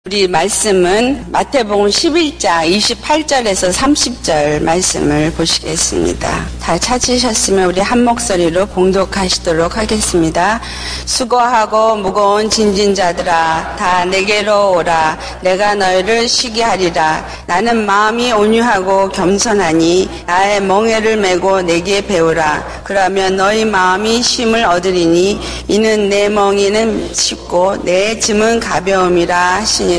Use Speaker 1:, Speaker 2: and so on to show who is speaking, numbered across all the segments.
Speaker 1: 우리 말씀은 마태복음 11장 28절에서 30절 말씀을 보시겠습니다. 다 찾으셨으면 우리 한 목소리로 봉독하시도록 하겠습니다. 수고하고 무거운 짐진 자들아 다 내게로 오라. 내가 너희를 쉬게 하리라. 나는 마음이 온유하고 겸손하니 나의 멍에를 메고 내게 배우라. 그러면 너희 마음이 쉼을 얻으리니 이는 내 멍에는 쉽고 내 짐은 가벼움이라 하시니라.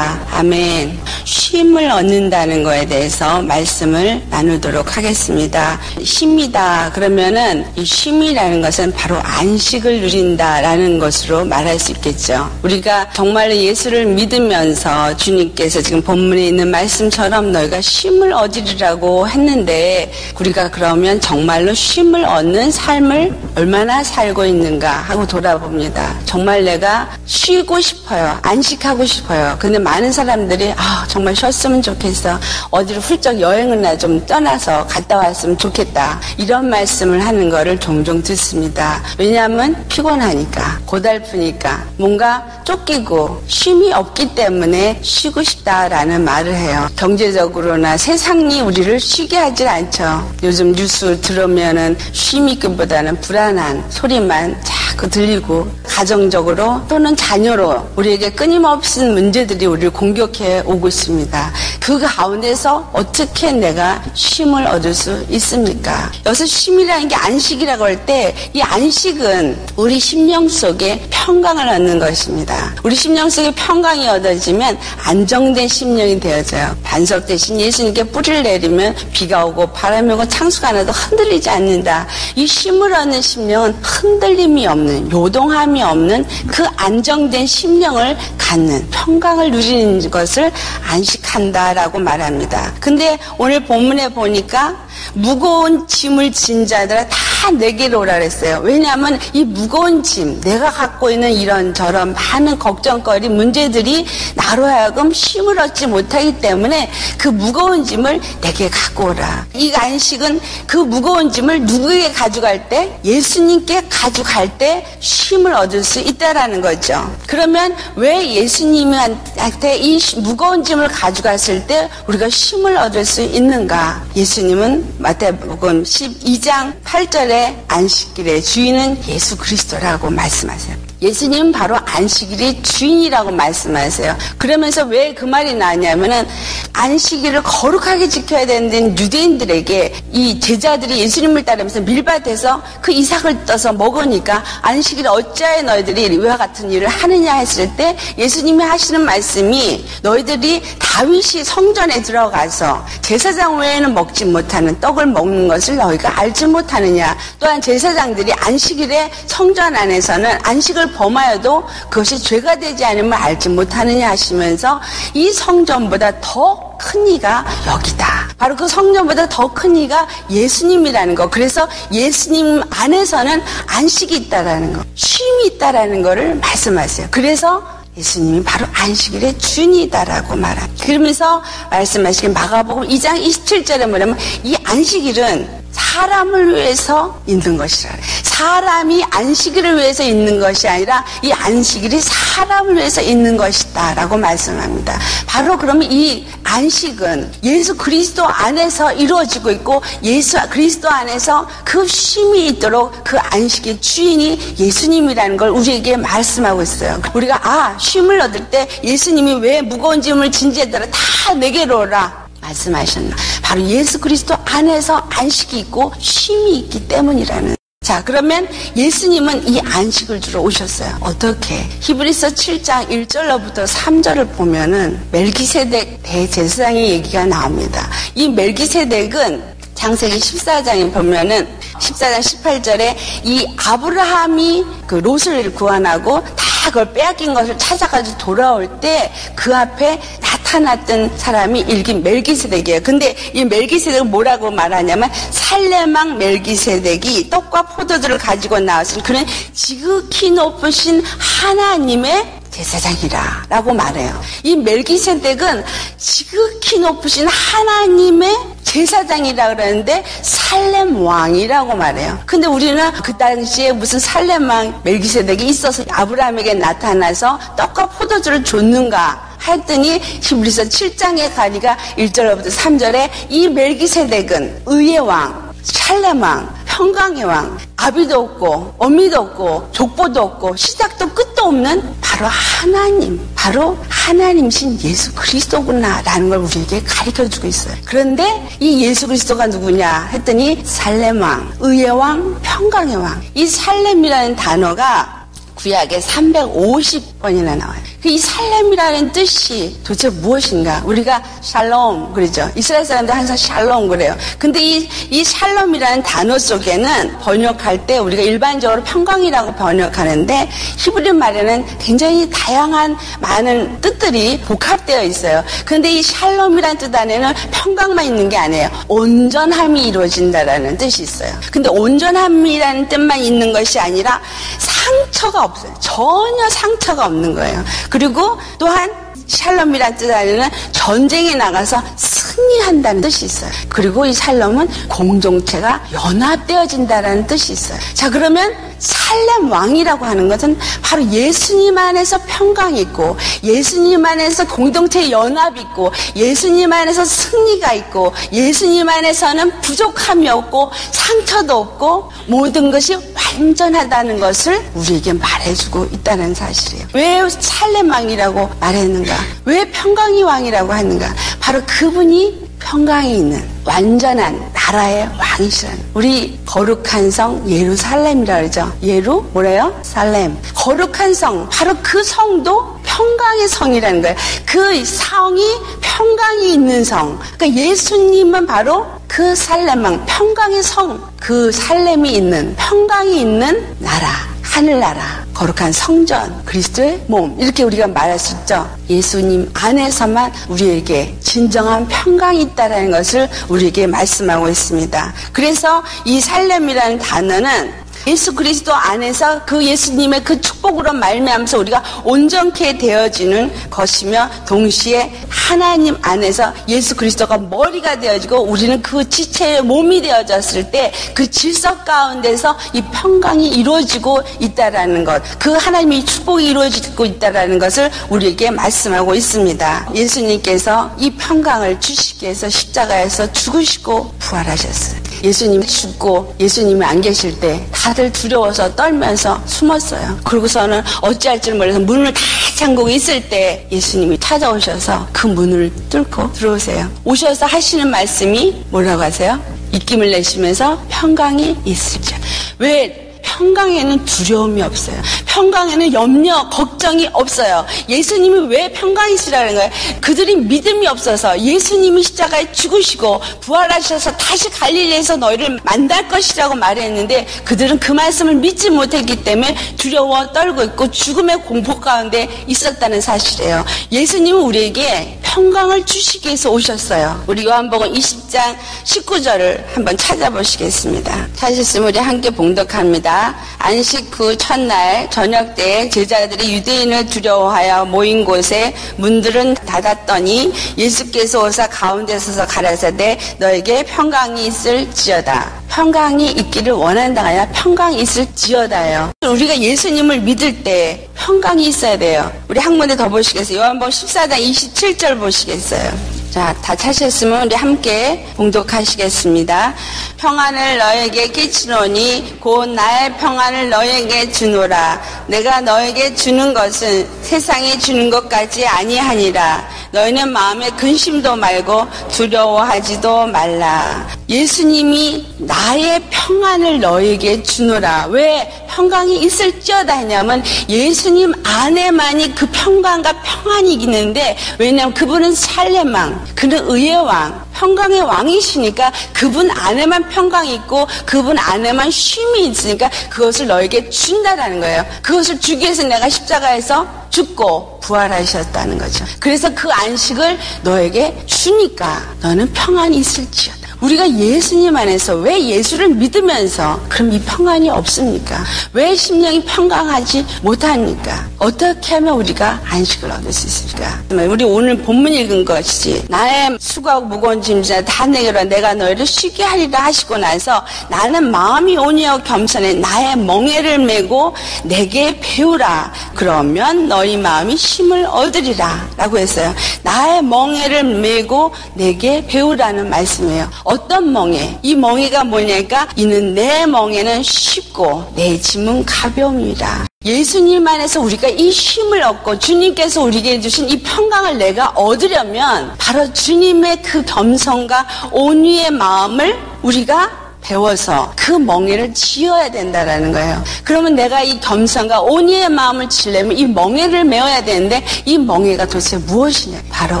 Speaker 1: 아멘. 쉼을 얻는다는 거에 대해서 말씀을 나누도록 하겠습니다. 쉼이다 그러면은 이 쉼이라는 것은 바로 안식을 누린다라는 것으로 말할 수 있겠죠. 우리가 정말로 예수를 믿으면서 주님께서 지금 본문에 있는 말씀처럼 너희가 쉼을 얻으리라고 했는데 우리가 그러면 정말로 쉼을 얻는 삶을 얼마나 살고 있는가 하고 돌아봅니다. 정말 내가 쉬고 싶어요. 안식하고 싶어요. 근데 많은 사람들이 정말 쉬었으면 좋겠어. 어디로 훌쩍 여행을 좀 떠나서 갔다 왔으면 좋겠다. 이런 말씀을 하는 거를 종종 듣습니다. 왜냐하면 피곤하니까, 고달프니까, 뭔가 쫓기고 쉼이 없기 때문에 쉬고 싶다라는 말을 해요. 경제적으로나 세상이 우리를 쉬게 하질 않죠. 요즘 뉴스 들으면은 쉼이 있기보다는 불안한 소리만 자꾸 들리고 가정적으로 또는 자녀로 우리에게 끊임없이 문제들이 우리를 공격해 오고 있습니다. 그 가운데서 어떻게 내가 쉼을 얻을 수 있습니까? 여기서 쉼이라는 게 안식이라고 할 때 이 안식은 우리 심령 속에 평강을 얻는 것입니다. 우리 심령 속에 평강이 얻어지면 안정된 심령이 되어져요. 반석 대신 예수님께 뿌리를 내리면 비가 오고 바람이 오고 창수가 나도 흔들리지 않는다. 이 쉼을 얻는 심령은 흔들림이 없는, 요동함이 없는 그 안정된 심령을 갖는, 평강을 누리는 것을 안식한다라고 말합니다. 근데 오늘 본문에 보니까 무거운 짐을 진 자들아 다 내게로 오라 그랬어요. 왜냐하면 이 무거운 짐, 내가 갖고 있는 이런저런 많은 걱정거리, 문제들이 나로 하여금 쉼을 얻지 못하기 때문에 그 무거운 짐을 내게 갖고 오라. 이 안식은 그 무거운 짐을 누구에게 가져갈 때? 예수님께 가져갈 때 쉼을 얻을 수 있다라는 거죠. 그러면 왜 예수님한테 이 무거운 짐을 가져갔을 때 우리가 쉼을 얻을 수 있는가? 예수님은 마태복음 12장 8절에 안식일의 주인은 예수 그리스도라고 말씀하세요. 예수님은 바로 안식일의 주인이라고 말씀하세요. 그러면서 왜 그 말이 나왔냐면은 안식일을 거룩하게 지켜야 되는 유대인들에게 이 제자들이 예수님을 따르면서 밀밭에서 그 이삭을 떠서 먹으니까 안식일에 어찌하여 너희들이 이와 같은 일을 하느냐 했을 때 예수님이 하시는 말씀이 너희들이 다윗이 성전에 들어가서 제사장 외에는 먹지 못하는 떡을 먹는 것을 너희가 알지 못하느냐. 또한 제사장들이 안식일에 성전 안에서는 안식을 범하여도 그것이 죄가 되지 않으면 알지 못하느냐 하시면서 이 성전보다 더 큰 이가 여기다. 바로 그 성전보다 더 큰 이가 예수님이라는 거. 그래서 예수님 안에서는 안식이 있다라는 거, 쉼이 있다라는 거를 말씀하세요. 그래서 예수님이 바로 안식일의 주인이다라고 말합니다. 그러면서 말씀하시긴 마가복음 2장 27절에 뭐냐면 이 안식일은 사람을 위해서 있는 것이라. 사람이 안식일을 위해서 있는 것이 아니라 이 안식일이 사람을 위해서 있는 것이다 라고 말씀합니다. 바로 그러면 이 안식은 예수 그리스도 안에서 이루어지고 있고 예수 그리스도 안에서 그 쉼이 있도록 그 안식의 주인이 예수님이라는 걸 우리에게 말씀하고 있어요. 우리가 쉼을 얻을 때 예수님이 왜 무거운 짐을 진 자들아 다 내게로 오라 말씀하셨나. 바로 예수 그리스도 안에서 안식이 있고 쉼이 있기 때문이라는. 자, 그러면 예수님은 이 안식을 주러 오셨어요. 어떻게? 히브리서 7장 1절로부터 3절을 보면은 멜기세덱 대제사장의 얘기가 나옵니다. 이 멜기세덱은 창세기 14장에 보면은 14장 18절에 이 아브라함이 그 롯을 구원하고 다 그걸 빼앗긴 것을 찾아가지고 돌아올 때 그 앞에 나타났던 사람이 일긴 멜기세덱이에요. 근데 이 멜기세덱은 뭐라고 말하냐면 살레망 멜기세덱이 떡과 포도주를 가지고 나왔으니 그는 지극히 높으신 하나님의 제사장이라 라고 말해요. 이 멜기세덱은 지극히 높으신 하나님의 제사장이라 그러는데 살렘 왕이라고 말해요. 근데 우리는 그 당시에 무슨 살렘 왕 멜기세덱이 있어서 아브라함에게 나타나서 떡과 포도주를 줬는가 했더니 히브리서 7장에 가니까 1절부터 3절에 이 멜기세덱은 의의 왕, 살렘 왕, 평강의 왕, 아비도 없고 어미도 없고 족보도 없고 시작도 끝도 없는 바로 하나님이신 예수 그리스도구나라는 걸 우리에게 가르쳐주고 있어요. 그런데 이 예수 그리스도가 누구냐 했더니 살렘 왕, 의의 왕, 평강의 왕. 이 살렘이라는 단어가 구약에 350번이나 나와요. 이 살렘이라는 뜻이 도대체 무엇인가? 우리가 샬롬 그러죠. 이스라엘 사람들 항상 샬롬 그래요. 근데 이 샬롬이라는 단어 속에는 번역할 때 우리가 일반적으로 평강이라고 번역하는데 히브리 말에는 굉장히 다양한 많은 뜻들이 복합되어 있어요. 근데 이 샬롬이라는 뜻 안에는 평강만 있는 게 아니에요. 온전함이 이루어진다라는 뜻이 있어요. 근데 온전함이라는 뜻만 있는 것이 아니라 상처가 없어요. 전혀 상처가 없는 거예요. 그리고 또한 샬롬이라는 뜻 안에는 전쟁에 나가서 승리한다는 뜻이 있어요. 그리고 이 샬롬은 공동체가 연합되어진다는 뜻이 있어요. 자, 그러면 살렘 왕이라고 하는 것은 바로 예수님 안에서 평강이 있고 예수님 안에서 공동체의 연합이 있고 예수님 안에서 승리가 있고 예수님 안에서는 부족함이 없고 상처도 없고 모든 것이 완전하다는 것을 우리에게 말해주고 있다는 사실이에요. 왜 살렘 왕이라고 말했는가? 왜 평강의 왕이라고 했는가? 바로 그분이 평강이 있는 완전한 나라의 왕이시라는 우리 거룩한 성 예루살렘이라 그러죠. 예루 뭐래요? 살렘. 거룩한 성 바로 그 성도 평강의 성이라는 거예요. 그 성이 평강이 있는 성. 그러니까 예수님은 바로 그 살렘왕 평강의 성, 그 살렘이 있는 평강이 있는 나라, 하늘나라, 거룩한 성전, 그리스도의 몸 이렇게 우리가 말할 수 있죠. 예수님 안에서만 우리에게 진정한 평강이 있다는 것을 우리에게 말씀하고 있습니다. 그래서 이 살렘이라는 단어는 예수 그리스도 안에서 그 예수님의 그 축복으로 말미암아서 우리가 온전케 되어지는 것이며 동시에 하나님 안에서 예수 그리스도가 머리가 되어지고 우리는 그 지체의 몸이 되어졌을 때 그 질서 가운데서 이 평강이 이루어지고 있다라는 것, 그 하나님의 축복이 이루어지고 있다라는 것을 우리에게 말씀하고 있습니다. 예수님께서 이 평강을 주시기 위해서 십자가에서 죽으시고 부활하셨어요. 예수님이 죽고 예수님이 안 계실 때 다들 두려워서 떨면서 숨었어요. 그러고서는 어찌할 줄 몰라서 문을 다 잠그고 있을 때 예수님이 찾아오셔서 그 문을 뚫고 들어오세요. 오셔서 하시는 말씀이 뭐라고 하세요? 입김을 내쉬면서 평강이 있을지어다. 왜? 평강에는 두려움이 없어요. 평강에는 염려, 걱정이 없어요. 예수님이 왜 평강이시라는 거예요? 그들이 믿음이 없어서 예수님이 십자가에 죽으시고 부활하셔서 다시 갈릴리에서 너희를 만날 것이라고 말했는데 그들은 그 말씀을 믿지 못했기 때문에 두려워 떨고 있고 죽음의 공포 가운데 있었다는 사실이에요. 예수님은 우리에게 평강을 주시기 위해서 오셨어요. 우리 요한복음 20장 19절을 한번 찾아보시겠습니다. 찾으시면 우리 함께 봉독합니다. 안식 후 첫날 저녁 때에 제자들이 유대인을 두려워하여 모인 곳에 문들은 닫았더니 예수께서 오사 가운데 서서 가라사대 너에게 평강이 있을지어다. 평강이 있기를 원한다가 아니라 평강이 있을지어다예요. 우리가 예수님을 믿을 때 평강이 있어야 돼요. 우리 한 군데 더 보시겠어요? 요한복음 14장 27절 보시겠어요? 자, 다 찾으셨으면 우리 함께 봉독하시겠습니다. 평안을 너에게 끼치노니 곧 나의 평안을 너에게 주노라. 내가 너에게 주는 것은 세상이 주는 것까지 아니하니라. 너희는 마음에 근심도 말고 두려워하지도 말라. 예수님이 나의 평안을 너에게 주노라. 왜 평강이 있을지어다 했냐면 예수님 안에만이 그 평강과 평안이 있는데 왜냐하면 그분은 살렘왕, 그는 의의 왕, 평강의 왕이시니까 그분 안에만 평강이 있고 그분 안에만 쉼이 있으니까 그것을 너에게 준다라는 거예요. 그것을 주기 위해서 내가 십자가에서 죽고 부활하셨다는 거죠. 그래서 그 안식을 너에게 주니까 너는 평안이 있을지어다. 우리가 예수님 안에서 왜 예수를 믿으면서 그럼 이 평안이 없습니까? 왜 심령이 평강하지 못합니까? 어떻게 하면 우리가 안식을 얻을 수 있을까? 우리 오늘 본문 읽은 것이 나의 수고하고 무거운 짐이자 다 내게로 내가 너희를 쉬게 하리라 하시고 나서 나는 마음이 온유하고 겸손해 나의 멍에를 메고 내게 배우라. 그러면 너희 마음이 힘을 얻으리라 라고 했어요. 나의 멍에를 메고 내게 배우라는 말씀이에요. 어떤 멍에? 이 멍에가 뭐냐니까 이는 내 멍에는 쉽고 내 짐은 가벼움이라. 예수님 안에서 우리가 이 힘을 얻고 주님께서 우리에게 주신 이 평강을 내가 얻으려면 바로 주님의 그 겸손과 온유의 마음을 우리가 배워서 그 멍에를 지어야 된다라는 거예요. 그러면 내가 이 겸손과 온유의 마음을 지려면 이 멍에를 메어야 되는데 이 멍에가 도대체 무엇이냐? 바로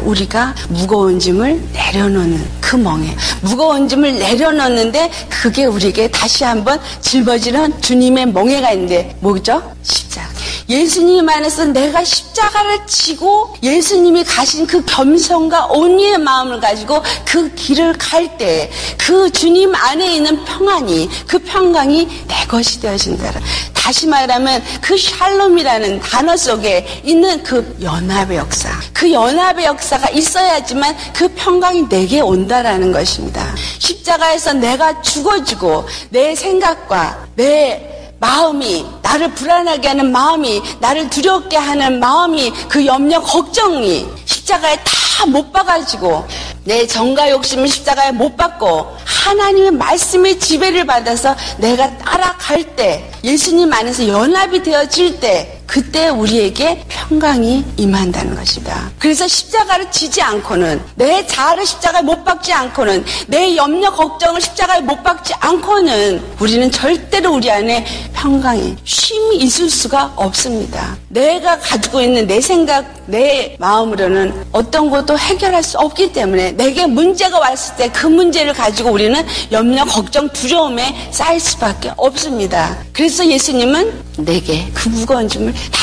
Speaker 1: 우리가 무거운 짐을 내려놓는 그 멍에. 무거운 짐을 내려놓는데 그게 우리에게 다시 한번 짊어지는 주님의 멍에가 있는데 뭐죠? 십자가. 예수님 안에서 내가 십자가를 지고 예수님이 가신 그 겸손과 온유의 마음을 가지고 그 길을 갈 때 그 주님 안에 있는 평안이 그 평강이 내 것이 되어진다. 다시 말하면 그 샬롬이라는 단어 속에 있는 그 연합의 역사. 그 연합의 역사가 있어야지만 그 평강이 내게 온다라는 것입니다. 십자가에서 내가 죽어지고 내 생각과 내 마음이 나를 불안하게 하는 마음이 나를 두렵게 하는 마음이 그 염려 걱정이 십자가에 다 못 박아지고 내 정과 욕심을 십자가에 못 박고 하나님의 말씀의 지배를 받아서 내가 따라갈 때 예수님 안에서 연합이 되어질 때 그때 우리에게 평강이 임한다는 것이다. 그래서 십자가를 지지 않고는 내 자아를 십자가에 못 박지 않고는 내 염려 걱정을 십자가에 못 박지 않고는 우리는 절대로 우리 안에 평강이 쉼이 있을 수가 없습니다. 내가 가지고 있는 내 생각 내 마음으로는 어떤 것도 해결할 수 없기 때문에 내게 문제가 왔을 때 그 문제를 가지고 우리는 염려 걱정 두려움에 쌓일 수밖에 없습니다. 그래서 예수님은 내게 그 무거운 짐을 다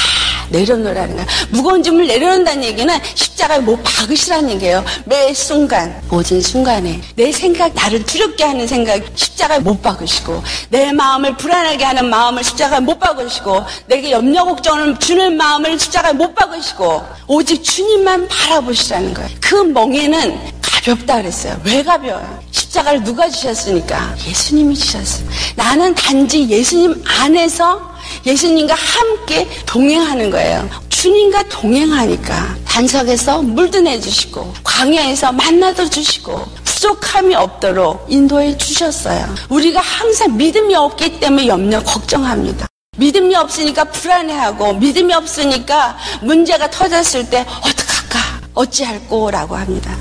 Speaker 1: 내려놓으라는 거예요. 무거운 짐을 내려놓는다는 얘기는 십자가에 못 박으시라는 얘기예요. 매 순간 모든 순간에 내 생각 나를 두렵게 하는 생각 십자가에 못 박으시고 내 마음을 불안하게 하는 마음을 십자가에 못 박으시고 내게 염려 걱정을 주는 마음을 십자가에 못 박으시고 오직 주님만 바라보시라는 거예요. 그 멍에는 가볍다 그랬어요. 왜 가벼워요? 십자가를 누가 주셨으니까? 예수님이 주셨어요. 나는 단지 예수님 안에서 예수님과 함께 동행하는 거예요. 주님과 동행하니까 반석에서 물도 내주시고 광야에서 만나도 주시고 부족함이 없도록 인도해 주셨어요. 우리가 항상 믿음이 없기 때문에 염려 걱정합니다. 믿음이 없으니까 불안해하고 믿음이 없으니까 문제가 터졌을 때 어떡할까 어찌할꼬라고 합니다.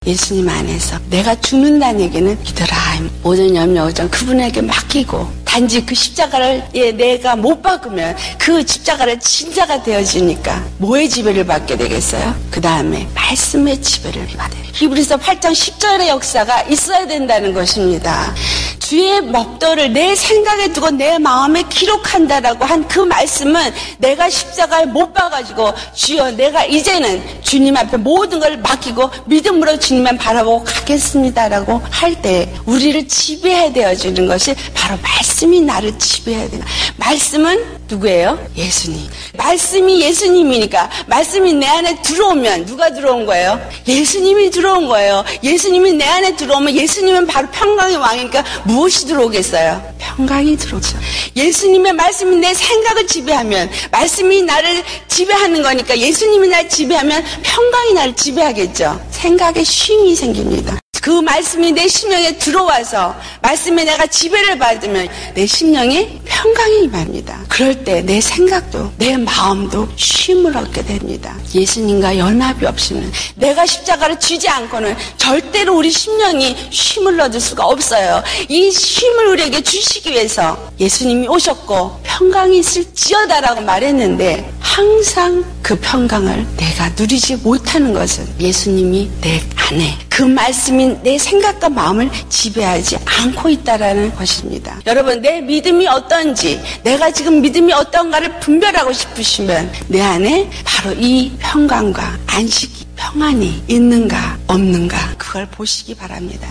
Speaker 1: 예수님 안에서 내가 죽는다는 얘기는 믿어라. 모든 염려 걱정 그분에게 맡기고 단지 그 십자가를 내가 못 박으면 그 십자가를 진자가 되어지니까 뭐의 지배를 받게 되겠어요? 그 다음에 말씀의 지배를 받아요. 히브리서 8장 10절의 역사가 있어야 된다는 것입니다. 주의 법도를 내 생각에 두고 내 마음에 기록한다라고 한 그 말씀은 내가 십자가에 못 박아가지고 주여 내가 이제는 주님 앞에 모든 걸 맡기고 믿음으로 주님만 바라보고 가겠습니다라고 할 때 우리를 지배해야 되어지는 것이 바로 말씀이 나를 지배해야 되는 말씀은 누구예요? 예수님. 말씀이 예수님이니까 말씀이 내 안에 들어오면 누가 들어온 거예요? 예수님이 들어온 거예요. 예수님이 내 안에 들어오면 예수님은 바로 평강의 왕이니까 무엇이 들어오겠어요? 평강이 들어오죠. 예수님의 말씀이 내 생각을 지배하면 말씀이 나를 지배하는 거니까 예수님이 나를 지배하면 평강이 나를 지배하겠죠. 생각에 쉼이 생깁니다. 그 말씀이 내 심령에 들어와서 말씀에 내가 지배를 받으면 내 심령에 평강이 임합니다. 그럴 때 내 생각도 내 마음도 쉼을 얻게 됩니다. 예수님과 연합이 없이는 내가 십자가를 쥐지 않고는 절대로 우리 심령이 쉼을 얻을 수가 없어요. 이 쉼을 우리에게 주시기 위해서 예수님이 오셨고 평강이 있을지어다라고 말했는데 항상 그 평강을 내가 누리지 못하는 것은 예수님이 내 안에 그 말씀이 내 생각과 마음을 지배하지 않고 있다라는 것입니다. 여러분 내 믿음이 어떤지 내가 지금 믿음이 어떤가를 분별하고 싶으시면 내 안에 바로 이 평강과 안식이 평안이 있는가 없는가 그걸 보시기 바랍니다.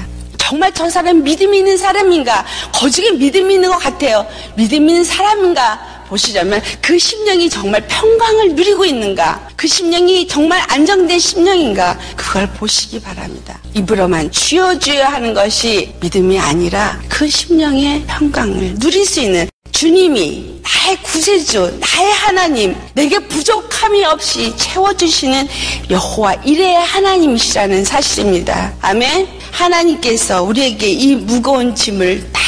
Speaker 1: 정말 저 사람 믿음이 있는 사람인가? 거지게 믿음이 있는 것 같아요. 믿음이 있는 사람인가? 보시려면 그 심령이 정말 평강을 누리고 있는가? 그 심령이 정말 안정된 심령인가? 그걸 보시기 바랍니다. 입으로만 주여 주여 하는 것이 믿음이 아니라 그 심령의 평강을 누릴 수 있는 주님이 나의 구세주, 나의 하나님, 내게 부족함이 없이 채워주시는 여호와 이레의 하나님이시라는 사실입니다. 아멘. 하나님께서 우리에게 이 무거운 짐을 다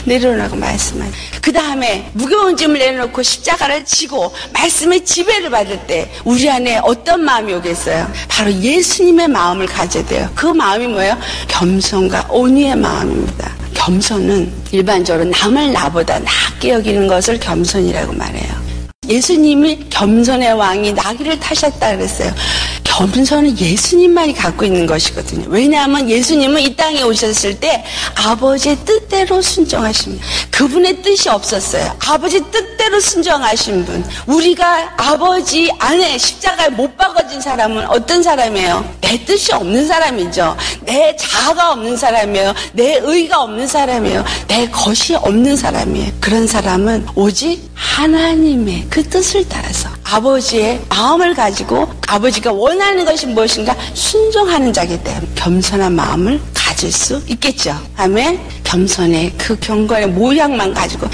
Speaker 1: 내려놓으라고 말씀하세요. 그 다음에 무거운 짐을 내려놓고 십자가를 지고 말씀의 지배를 받을 때 우리 안에 어떤 마음이 오겠어요? 바로 예수님의 마음을 가져야 돼요. 그 마음이 뭐예요? 겸손과 온유의 마음입니다. 겸손은 일반적으로 남을 나보다 낫게 여기는 것을 겸손이라고 말해요. 예수님이 겸손의 왕이 나귀를 타셨다 그랬어요. 겸손은 예수님만이 갖고 있는 것이거든요. 왜냐하면 예수님은 이 땅에 오셨을 때 아버지의 뜻대로 순종하십니다. 그분의 뜻이 없었어요. 아버지 뜻대로 순종하신 분. 우리가 아버지 안에 십자가에 못 박아진 사람은 어떤 사람이에요? 내 뜻이 없는 사람이죠. 내 자아가 없는 사람이에요. 내 의가 없는 사람이에요. 내 것이 없는 사람이에요. 그런 사람은 오직 하나님의 그 뜻을 따라서 아버지의 마음을 가지고 아버지가 원하는 것이 무엇인가 순종하는 자기 때문에 겸손한 마음을 가질 수 있겠죠. 아멘. 겸손의 그 경건의 모양만 가지고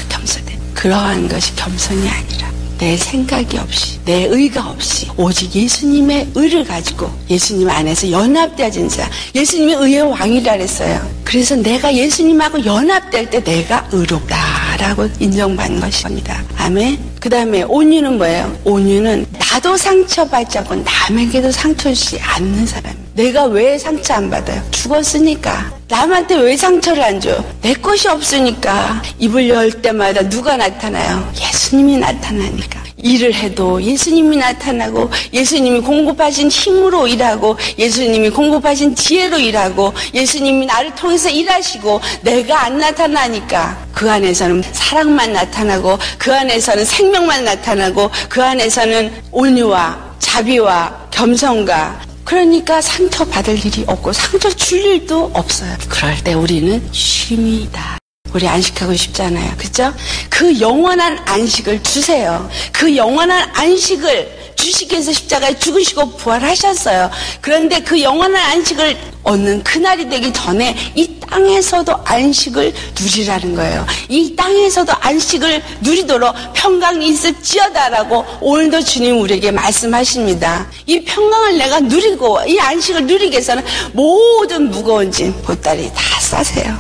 Speaker 1: 겸손해. 그러한 것이 겸손이 아니라 내 생각이 없이 내 의가 없이 오직 예수님의 의를 가지고 예수님 안에서 연합되어진 자, 예수님의 의의 왕이라 그랬어요. 그래서 내가 예수님하고 연합될 때 내가 의롭다라고 인정받는 것입니다. 아멘. 그 다음에 온유는 뭐예요? 온유는 나도 상처받지 않고 남에게도 상처 주지 않는 사람이에요. 내가 왜 상처 안 받아요? 죽었으니까. 남한테 왜 상처를 안 줘요? 내 것이 없으니까. 입을 열 때마다 누가 나타나요? 예수님이 나타나니까. 일을 해도 예수님이 나타나고 예수님이 공급하신 힘으로 일하고 예수님이 공급하신 지혜로 일하고 예수님이 나를 통해서 일하시고 내가 안 나타나니까 그 안에서는 사랑만 나타나고 그 안에서는 생명만 나타나고 그 안에서는 온유와 자비와 겸손과 그러니까 상처받을 일이 없고 상처 줄 일도 없어요. 그럴 때 우리는 쉼이다. 우리 안식하고 싶잖아요. 그죠? 그 영원한 안식을 주세요. 그 영원한 안식을 주시기 위해서 십자가에 죽으시고 부활하셨어요. 그런데 그 영원한 안식을 얻는 그날이 되기 전에 이 땅에서도 안식을 누리라는 거예요. 이 땅에서도 안식을 누리도록 평강이 있을지어다라고 오늘도 주님 우리에게 말씀하십니다. 이 평강을 내가 누리고 이 안식을 누리기 위해서는 모든 무거운 짐 보따리 다 싸세요.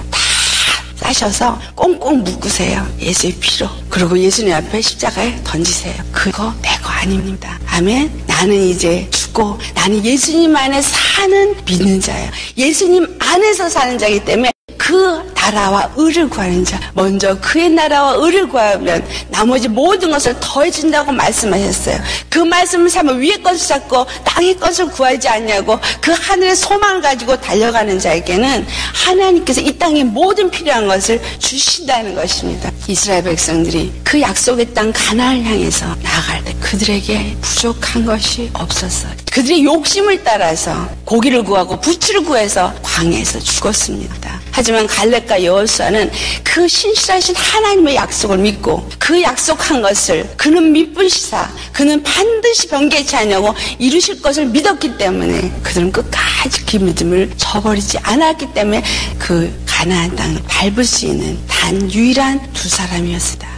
Speaker 1: 싸셔서 꽁꽁 묶으세요. 예수의 피로. 그리고 예수님 앞에 십자가에 던지세요. 그거 내 거 아닙니다. 아멘. 나는 이제 죽고 나는 예수님 안에 사는 믿는 자예요. 예수님 안에서 사는 자이기 때문에 그 나라와 의를 구하는 자, 먼저 그의 나라와 의를 구하면 나머지 모든 것을 더해준다고 말씀하셨어요. 그 말씀을 삼아 위의 것을 찾고 땅의 것을 구하지 않냐고 그 하늘의 소망을 가지고 달려가는 자에게는 하나님께서 이 땅에 모든 필요한 것을 주신다는 것입니다. 이스라엘 백성들이 그 약속의 땅 가나안을 향해서 나아갈 때 그들에게 부족한 것이 없었어요. 그들의 욕심을 따라서 고기를 구하고 부추를 구해서 광야에서 죽었습니다. 하지만 갈렙과 여호수아는 그 신실하신 하나님의 약속을 믿고 그 약속한 것을 그는 미쁘시사 그는 반드시 변개치 않냐고 이루실 것을 믿었기 때문에 그들은 끝까지 그 믿음을 저버리지 않았기 때문에 그 가나안 땅을 밟을 수 있는 단 유일한 두 사람이었습니다.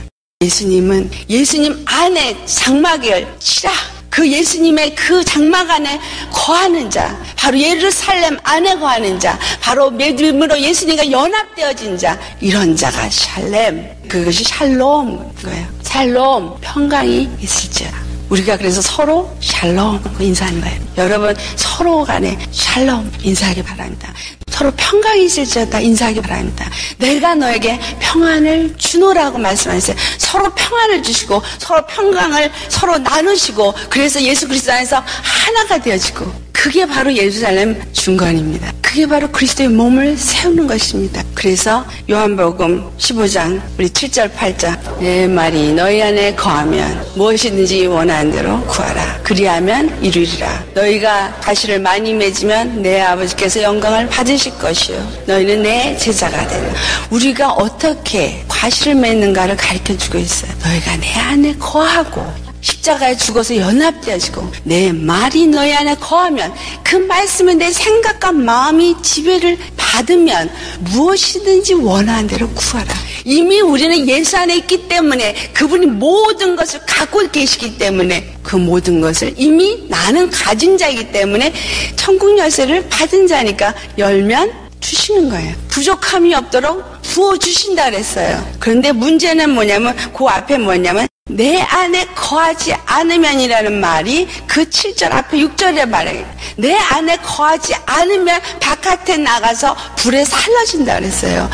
Speaker 1: 예수님은 예수님 안에 장막을 치라 그 예수님의 그 장막 안에 거하는 자, 바로 예루살렘 안에 거하는 자, 바로 믿음으로 예수님과 연합되어진 자, 이런 자가 샬렘, 그것이 샬롬 거예요. 샬롬, 평강이 있을지어다. 우리가 그래서 서로 샬롬 인사하는 거예요. 여러분 서로 간에 샬롬 인사하기 바랍니다. 서로 평강이 있을지어다 인사하기 바랍니다. 내가 너에게 평안을 주노라고 말씀하셨어요. 서로 평안을 주시고 서로 평강을 서로 나누시고 그래서 예수 그리스도 안에서 하나가 되어지고 그게 바로 예루살렘 중건입니다. 그게 바로 그리스도의 몸을 세우는 것입니다. 그래서 요한복음 15장 우리 7절 8절 내 말이 너희 안에 거하면 무엇이든지 원하는 대로 구하라. 그리하면 이루리라. 너희가 가시를 많이 맺으면 내 아버지께서 영광을 받으실 것이요 너희는 내 제자가 되라. 우리가 어떻게 과실을 맺는가를 가르쳐주고 있어요. 너희가 내 안에 거하고 십자가에 죽어서 연합되어지고 내 말이 너희 안에 거하면 그 말씀은 내 생각과 마음이 지배를 받으면 무엇이든지 원하는 대로 구하라. 이미 우리는 예수 안에 있기 때문에 그분이 모든 것을 갖고 계시기 때문에 그 모든 것을 이미 나는 가진 자이기 때문에 천국 열쇠를 받은 자니까 열면 주시는 거예요. 부족함이 없도록 부어주신다 그랬어요. 그런데 문제는 뭐냐면 그 앞에 뭐냐면 내 안에 거하지 않으면이라는 말이 그 7절 앞에 6절에 말해요. 내 안에 거하지 않으면 바깥에 나가서 불에 살라진다 그랬어요.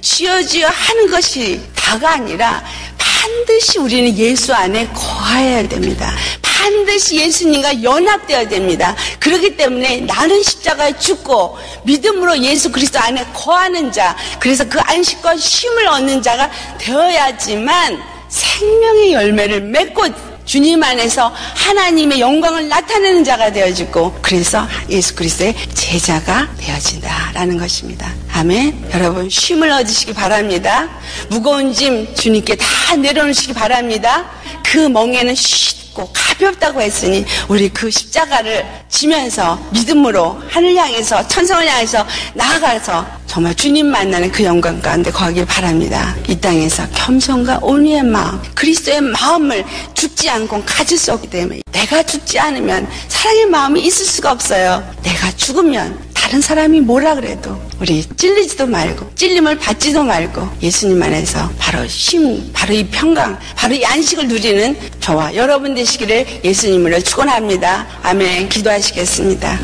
Speaker 1: 쥐어쥐어 하는 것이 다가 아니라 반드시 우리는 예수 안에 거해야 됩니다. 반드시 예수님과 연합되어야 됩니다. 그렇기 때문에 나는 십자가에 죽고 믿음으로 예수 그리스도 안에 거하는 자, 그래서 그 안식과 쉼을 얻는 자가 되어야지만 생명의 열매를 맺고 주님 안에서 하나님의 영광을 나타내는 자가 되어지고 그래서 예수 그리스도의 제자가 되어진다라는 것입니다. 아멘. 여러분 쉼을 얻으시기 바랍니다. 무거운 짐 주님께 다 내려놓으시기 바랍니다. 그 멍에는 쉽고 가볍다고 했으니 우리 그 십자가를 지면서 믿음으로 하늘 향해서 천성을 향해서 나아가서 정말 주님 만나는 그 영광 가운데 거하길 바랍니다. 이 땅에서 겸손과 온유의 마음, 그리스도의 마음을 죽지 않고 가질 수 없기 때문에 내가 죽지 않으면 사랑의 마음이 있을 수가 없어요. 내가 죽으면 다른 사람이 뭐라 그래도 우리 찔리지도 말고 찔림을 받지도 말고 예수님 안에서 바로 쉼, 바로 이 평강, 바로 이 안식을 누리는 저와 여러분 되시기를 예수님으로 축원합니다. 아멘. 기도하시겠습니다.